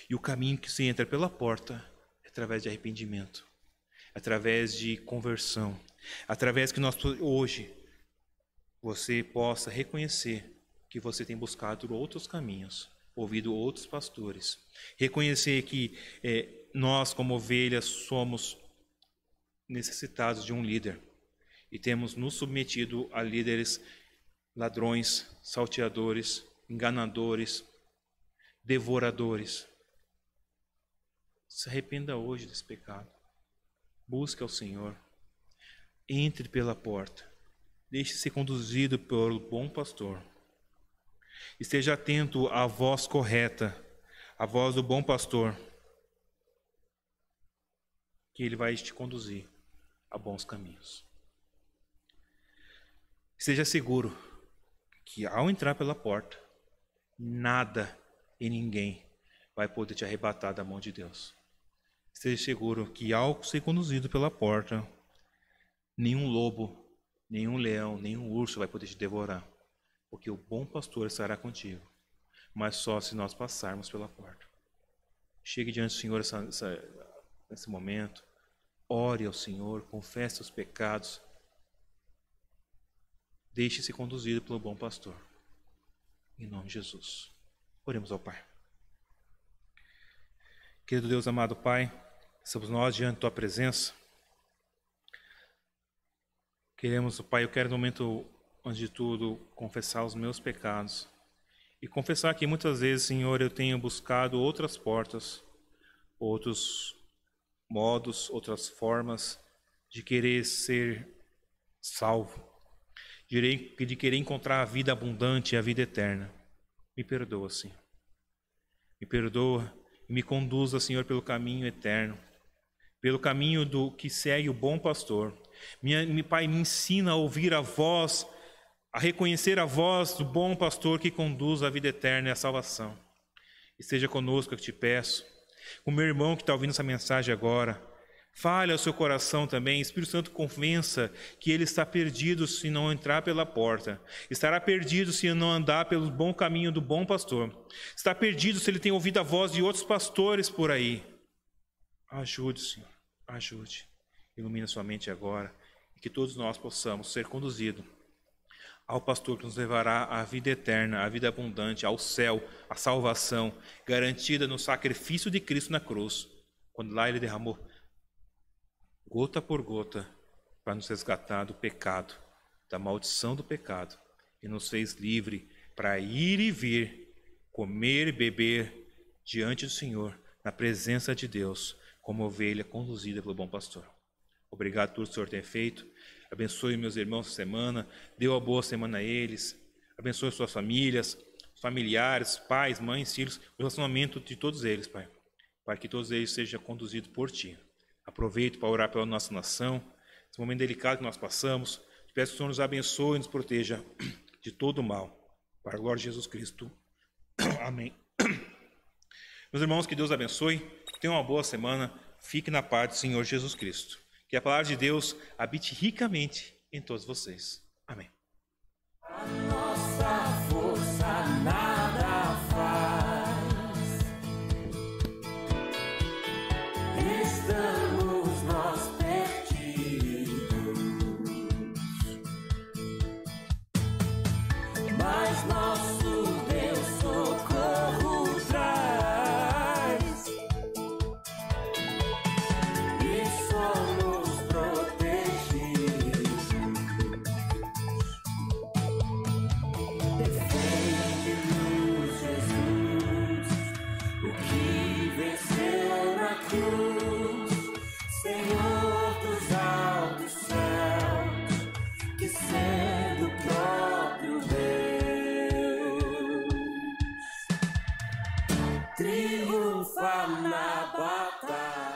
Speaker 2: E o caminho que se entra pela porta é através de arrependimento, através de conversão, através que nós hoje você possa reconhecer que você tem buscado outros caminhos, ouvido outros pastores, reconhecer que nós como ovelhas somos necessitados de um líder e temos nos submetido a líderes ladrões, salteadores, enganadores, devoradores. Se arrependa hoje desse pecado. Busque ao Senhor. Entre pela porta. Deixe-se ser conduzido pelo bom pastor. Esteja atento à voz correta, à voz do bom pastor, que ele vai te conduzir a bons caminhos. Seja seguro que ao entrar pela porta, nada e ninguém vai poder te arrebatar da mão de Deus. Esteja seguro que ao ser conduzido pela porta, nenhum lobo, nenhum leão, nenhum urso vai poder te devorar, porque o bom pastor estará contigo, mas só se nós passarmos pela porta. Chegue diante do Senhor nesse momento, ore ao Senhor, confesse os pecados, deixe-se conduzido pelo bom pastor. Em nome de Jesus. Oremos ao Pai. Querido Deus amado Pai, estamos nós diante da Tua presença. Queremos, Pai, eu quero no momento, antes de tudo, confessar os meus pecados. E confessar que muitas vezes, Senhor, eu tenho buscado outras portas, outros modos, outras formas de querer ser salvo, de querer encontrar a vida abundante e a vida eterna. Me perdoa, Senhor. Me perdoa e me conduza, Senhor, pelo caminho eterno, pelo caminho do que segue o bom pastor. Pai, me ensina a ouvir a voz, a reconhecer a voz do bom pastor que conduz à vida eterna e à salvação. Esteja conosco, eu te peço. O meu irmão que está ouvindo essa mensagem agora, Fale ao seu coração também. Espírito Santo, convença que ele está perdido se não entrar pela porta. Estará perdido se não andar pelo bom caminho do bom pastor. Está perdido se ele tem ouvido a voz de outros pastores por aí. Ajude, Senhor. Ajude. Ilumina sua mente agora. E que todos nós possamos ser conduzidos ao pastor que nos levará à vida eterna, à vida abundante, ao céu, à salvação, garantida no sacrifício de Cristo na cruz, quando lá ele derramou gota por gota para nos resgatar do pecado, da maldição do pecado, e nos fez livre para ir e vir, comer e beber diante do Senhor, na presença de Deus, como ovelha conduzida pelo bom pastor. Obrigado por tudo que o Senhor tem feito. Abençoe meus irmãos essa semana, dê uma boa semana a eles, abençoe suas famílias, familiares, pais, mães, filhos, o relacionamento de todos eles, Pai, para que todos eles sejam conduzidos por Ti. Aproveito para orar pela nossa nação, esse momento delicado que nós passamos. Peço que o Senhor nos abençoe e nos proteja de todo o mal, para a glória de Jesus Cristo. Amém. Meus irmãos, que Deus abençoe, tenham uma boa semana, fique na paz do Senhor Jesus Cristo. Que a palavra de Deus habite ricamente em todos vocês. Amém.
Speaker 3: A nossa força nada faz. Estamos nós perdidos, mas nosso Deus socorro traz. E somos protegidos. Defende-nos, Jesus, o que venceu na cruz, Senhor dos altos céus, que sendo o próprio Deus, triunfa na batalha.